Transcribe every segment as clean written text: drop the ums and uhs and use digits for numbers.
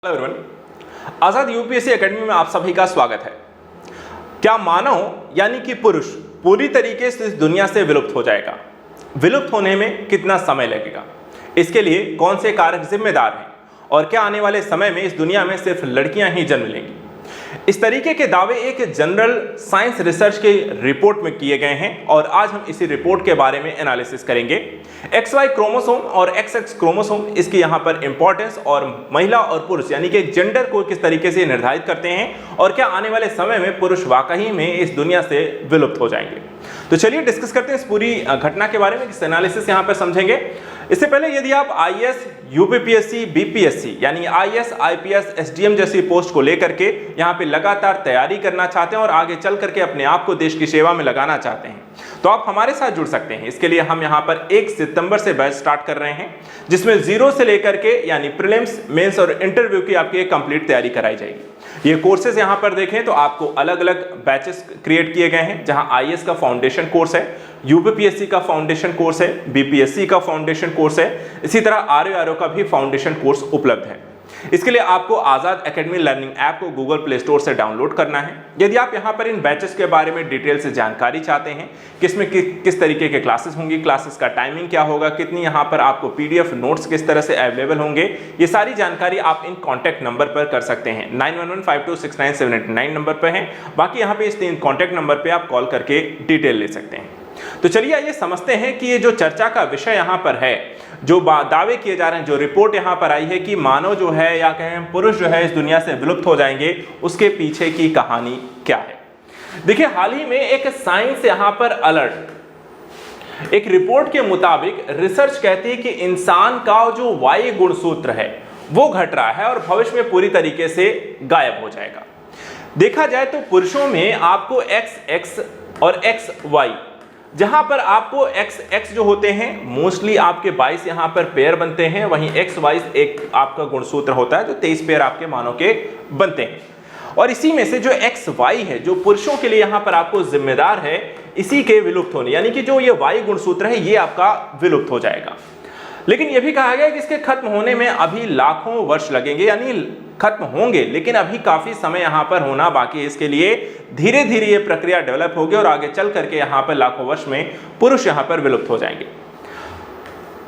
Hello everyone, आजाद UPSC academy में आप सभी का स्वागत है। क्या मानव यानी कि पुरुष पूरी तरीके से इस दुनिया से विलुप्त हो जाएगा? विलुप्त होने में कितना समय लगेगा? इसके लिए कौन से कारक जिम्मेदार हैं और क्या आने वाले समय में इस दुनिया में सिर्फ लड़कियां ही जन्म लेंगी? इस तरीके के दावे एक जनरल साइंस रिसर्च के रिपोर्ट में किए गए हैं और आज हम इसी रिपोर्ट के बारे में एनालिसिस करेंगे। XY क्रोमोसोम और XX क्रोमोसोम, इसकी यहाँ पर इंपॉर्टेंस और महिला और पुरुष यानी कि जेंडर को किस तरीके से निर्धारित करते हैं और क्या आने वाले समय में पुरुष वाकई में इस दुनिया से विलुप्त हो जाएंगे। तो चलिए डिस्कस करते हैं इस पूरी घटना के बारे में, इस एनालिसिस यहाँ पर समझेंगे। इससे पहले यदि आप IAS, UPPSC, BPSC यानी IAS, IPS, SDM जैसी पोस्ट को लेकर के यहाँ पे लगातार तैयारी करना चाहते हैं और आगे चल करके अपने आप को देश की सेवा में लगाना चाहते हैं तो आप हमारे साथ जुड़ सकते हैं। इसके लिए हम यहाँ पर 1 सितंबर से बैच स्टार्ट कर रहे हैं जिसमें 0 से लेकर के यानी प्रीलिम्स, मेंस और इंटरव्यू की आपकी एक कंप्लीट तैयारी कराई जाएगी। ये कोर्सेज यहाँ पर देखें तो आपको अलग अलग बैचेस क्रिएट किए गए हैं जहाँ IAS का फाउंडेशन कोर्स है, UPPSC का फाउंडेशन कोर्स है, BPSC का फाउंडेशन कोर्स है, इसी तरह RO का भी फाउंडेशन कोर्स उपलब्ध है। इसके लिए आपको आजाद एकेडमी लर्निंग ऐप को गूगल प्ले स्टोर से डाउनलोड करना है। यदि आप यहाँ पर इन बैचेस के बारे में डिटेल से जानकारी चाहते हैं, किसमें किस तरीके के क्लासेस होंगी, क्लासेस का टाइमिंग क्या होगा, कितनी यहाँ पर आपको PDF नोट्स किस तरह से अवेलेबल होंगे, ये सारी जानकारी आप इन कॉन्टैक्ट नंबर पर कर सकते हैं। 9115269789 नंबर पर है। बाकी यहाँ पे इस 3 कॉन्टैक्ट नंबर पर आप कॉल करके डिटेल ले सकते हैं। तो चलिए आइए समझते हैं कि ये जो चर्चा का विषय यहाँ पर है, जो दावे किए जा रहे हैं, जो रिपोर्ट यहाँ पर आई है कि मानव जो है या कहें पुरुष जो है इस दुनिया से विलुप्त हो जाएंगे, उसके पीछे की कहानी क्या है। देखिए, हाल ही में एक साइंस यहाँ पर अलर्ट, एक रिपोर्ट के मुताबिक रिसर्च कहती है कि इंसान का जो वायु गुणसूत्र है वो घट रहा है और भविष्य में पूरी तरीके से गायब हो जाएगा। देखा जाए तो पुरुषों में आपको XX और XY, जहां पर आपको XX जो होते हैं मोस्टली आपके 22 यहां पर पेयर बनते हैं, वहीं XY एक आपका गुणसूत्र होता है जो 23 पेयर आपके मानव के बनते हैं। और इसी में से जो XY है जो पुरुषों के लिए यहां पर आपको जिम्मेदार है इसी के विलुप्त होने, यानी कि जो ये वायु गुणसूत्र है ये आपका विलुप्त हो जाएगा। लेकिन यह भी कहा गया कि इसके खत्म होने में अभी लाखों वर्ष लगेंगे, यानी खत्म होंगे लेकिन अभी काफी समय यहां पर होना बाकी है। इसके लिए धीरे धीरे ये प्रक्रिया डेवलप होगी और आगे चल करके यहां पर लाखों वर्ष में पुरुष यहां पर विलुप्त हो जाएंगे।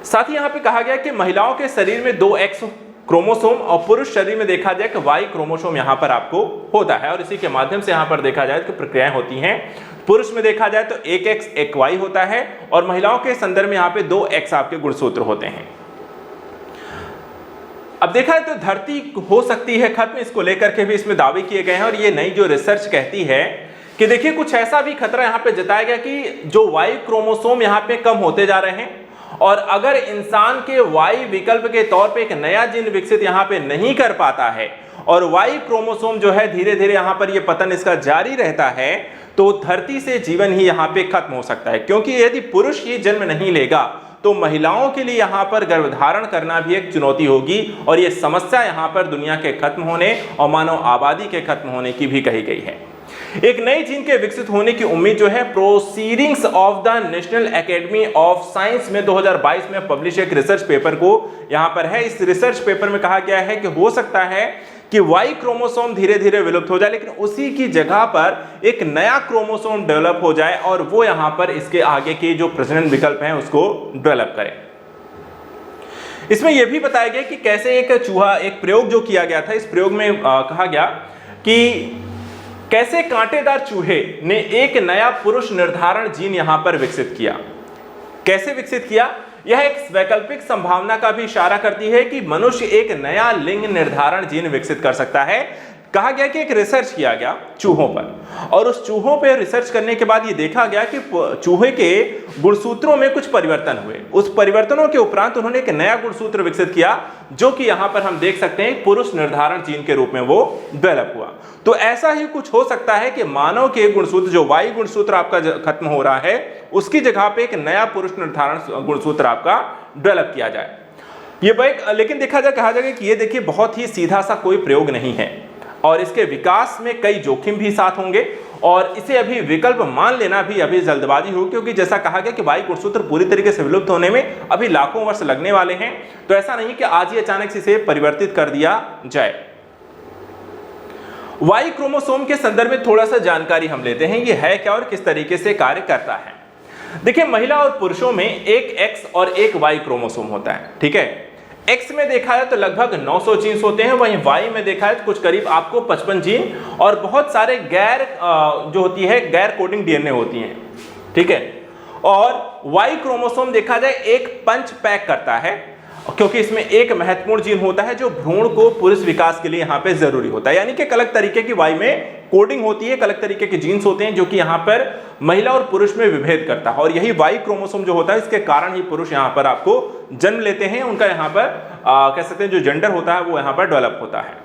साथ ही यहां पे कहा गया कि महिलाओं के शरीर में 2 X क्रोमोसोम और पुरुष शरीर में देखा जाए कि Y क्रोमोसोम यहां पर आपको होता है और इसी के माध्यम से यहां पर देखा जाए तो प्रक्रियाएं होती हैं। पुरुष में देखा जाए तो 1 X 1 Y होता है और महिलाओं के संदर्भ में यहां पे 2 X आपके गुणसूत्र होते हैं। अब देखा है तो धरती हो सकती है खत्म, इसको लेकर के भी इसमें दावे किए गए हैं और ये नई जो रिसर्च कहती है कि देखिए कुछ ऐसा भी खतरा यहाँ पे जताया गया कि जो वाई क्रोमोसोम यहाँ पे कम होते जा रहे हैं और अगर इंसान के वाई विकल्प के तौर पे एक नया जीन विकसित यहाँ पे नहीं कर पाता है और वाई क्रोमोसोम जो है धीरे धीरे यहाँ पर ये पतन इसका जारी रहता है तो धरती से जीवन ही यहाँ पे खत्म हो सकता है। क्योंकि यदि पुरुष ही जन्म नहीं लेगा तो महिलाओं के लिए यहाँ पर गर्भधारण करना भी एक चुनौती होगी और ये समस्या यहाँ पर दुनिया के खत्म होने और मानव आबादी के खत्म होने की भी कही गई है। एक नई जीन के विकसित होने की उम्मीद जो है proceedings of the national academy of science में 2022 में पब्लिश एक रिसर्च पेपर को यहाँ पर है। इस रिसर्च पेपर में कहा गया है कि हो सकता है कि वाई क्रोमोसोम धीरे धीरे विलुप्त हो जाए लेकिन उसी की जगह पर एक नया क्रोमोसोम डेवलप हो जाए और वो यहां पर इसके आगे के जो प्रजनन विकल्प हैं उसको डेवलप करे। इसमें यह भी बताया गया कि कैसे एक चूहा, एक प्रयोग जो किया गया था, इस प्रयोग में कहा गया कि कैसे कांटेदार चूहे ने एक नया पुरुष निर्धारण जीन यहां पर विकसित किया। कैसे विकसित किया? यह एक वैकल्पिक संभावना का भी इशारा करती है कि मनुष्य एक नया लिंग निर्धारण जीन विकसित कर सकता है। कहा गया कि एक रिसर्च किया गया चूहों पर और उस चूहों पर रिसर्च करने के बाद ये देखा गया कि चूहे के गुणसूत्रों में कुछ परिवर्तन हुए। उस परिवर्तनों के उपरांत उन्होंने एक नया गुणसूत्र विकसित किया जो कि यहां पर हम देख सकते हैं पुरुष निर्धारण जीन के रूप में वो डेवलप हुआ। तो ऐसा ही कुछ हो सकता है कि मानव के गुणसूत्र, जो वाई गुणसूत्र आपका खत्म हो रहा है, उसकी जगह पे एक नया पुरुष निर्धारण गुणसूत्र आपका डेवलप किया जाए। ये लेकिन देखा जाए, कहा जाएगा कि ये देखिए बहुत ही सीधा सा कोई प्रयोग नहीं है और इसके विकास में कई जोखिम भी साथ होंगे और इसे अभी विकल्प मान लेना भी अभी जल्दबाजी हो, क्योंकि जैसा कहा गया कि वाई गुणसूत्र पूरी तरीके से विलुप्त होने में अभी लाखों वर्ष लगने वाले हैं। तो ऐसा नहीं कि आज ही अचानक से इसे परिवर्तित कर दिया जाए। वाई क्रोमोसोम के संदर्भ में थोड़ा सा जानकारी हम लेते हैं, ये है क्या और किस तरीके से कार्य करता है। देखिए, महिला और पुरुषों में एक एक्स और एक वाई क्रोमोसोम होता है, ठीक है। एक्स में देखा है तो लगभग 900 जीन्स होते हैं, वहीं वाई में देखा है तो कुछ करीब आपको 55 जीन और बहुत सारे गैर जो होती है गैर कोडिंग डीएनए होती हैं, ठीक है। और वाई क्रोमोसोम देखा जाए एक पंच पैक करता है, क्योंकि इसमें एक महत्वपूर्ण जीन होता है जो भ्रूण को पुरुष विकास के लिए यहाँ पे जरूरी होता है। यानी कि एक अलग तरीके की वाई में कोडिंग होती है, एक अलग तरीके के जीन्स होते हैं जो कि यहाँ पर महिला और पुरुष में विभेद करता है। और यही वाई क्रोमोसोम जो होता है, इसके कारण ही पुरुष यहाँ पर आपको जन्म लेते हैं, उनका यहाँ पर कह सकते हैं जो जेंडर होता है वो यहाँ पर डेवलप होता है।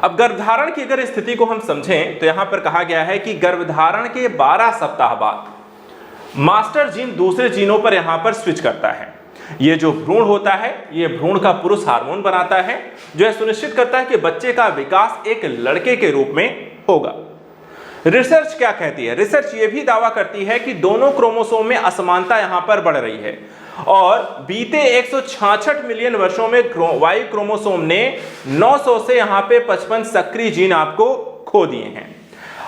अब गर्भधारण की अगर स्थिति को हम समझें तो यहाँ पर कहा गया है कि गर्भधारण के 12 सप्ताह बाद मास्टर जीन दूसरे जीनों पर यहाँ पर स्विच करता है। ये जो भ्रूण होता है, ये भ्रूण का पुरुष हार्मोन बनाता है जो यह सुनिश्चित करता है कि बच्चे का विकास एक लड़के के रूप में होगा। रिसर्च क्या कहती है? रिसर्च ये भी दावा करती है कि दोनों क्रोमोसोम में असमानता यहां पर बढ़ रही है और बीते 166 मिलियन वर्षों में वाई क्रोमोसोम ने 900 से यहां पे 55 सक्रिय जीन आपको खो दिए हैं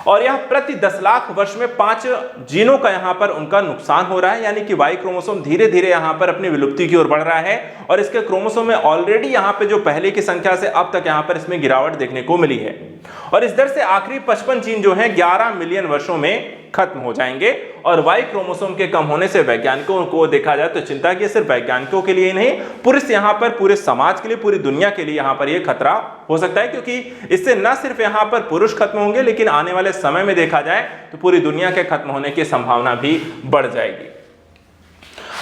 और यह प्रति 10 लाख वर्ष में 5 जीनों का यहां पर उनका नुकसान हो रहा है। यानी कि वाई क्रोमोसोम धीरे धीरे यहां पर अपनी विलुप्ति की ओर बढ़ रहा है और इसके क्रोमोसोम में ऑलरेडी यहां पे जो पहले की संख्या से अब तक यहां पर इसमें गिरावट देखने को मिली है और इस दर से आखिरी 55 जीन जो हैं 11 मिलियन वर्षों में खत्म हो जाएंगे। और वाई क्रोमोसोम के कम होने से वैज्ञानिकों को देखा जाए तो चिंता की सिर्फ वैज्ञानिकों के लिए ही नहीं, पूरे यहाँ पर पूरे समाज के लिए, पूरी दुनिया के लिए यहाँ पर ये खतरा हो सकता है, क्योंकि इससे न सिर्फ यहाँ पर पुरुष खत्म होंगे लेकिन आने वाले समय में देखा जाए तो पूरी दुनिया के खत्म होने की संभावना भी बढ़ जाएगी।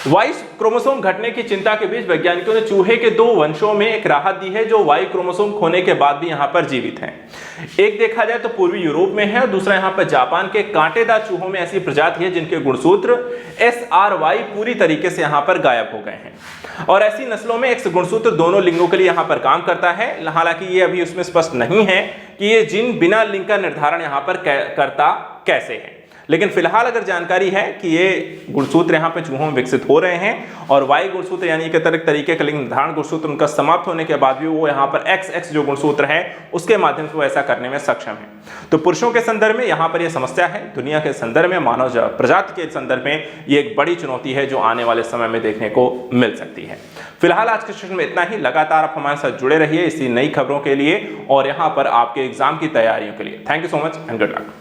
वाई क्रोमोसोम घटने की चिंता के बीच वैज्ञानिकों ने चूहे के 2 वंशों में एक राहत दी है जो वाई क्रोमोसोम खोने के बाद भी यहां पर जीवित हैं। एक देखा जाए तो पूर्वी यूरोप में है और दूसरा यहां पर जापान के कांटेदार चूहों में ऐसी प्रजाति है जिनके गुणसूत्र SRY पूरी तरीके से यहां पर गायब हो गए हैं और ऐसी नस्लों में X गुणसूत्र दोनों लिंगों के लिए यहां पर काम करता है। हालांकि ये अभी उसमें स्पष्ट नहीं है कि ये जिन बिना लिंग का निर्धारण यहां पर करता कैसे है, लेकिन फिलहाल अगर जानकारी है कि ये गुणसूत्र यहाँ पे चूहों में विकसित हो रहे हैं और वाई गुणसूत्र यानी कि तरीके का लिंग निर्धारण गुणसूत्र उनका समाप्त होने के बाद भी वो यहाँ पर XX जो गुणसूत्र है उसके माध्यम से वो ऐसा करने में सक्षम है। तो पुरुषों के संदर्भ में यहाँ पर ये समस्या है, दुनिया के संदर्भ में, मानव प्रजाति के संदर्भ में ये एक बड़ी चुनौती है जो आने वाले समय में देखने को मिल सकती है। फिलहाल आज के सेशन में इतना ही। लगातार आप हमारे साथ जुड़े रहिए इसी नई खबरों के लिए और यहाँ पर आपके एग्जाम की तैयारियों के लिए। Thank you so much and good luck.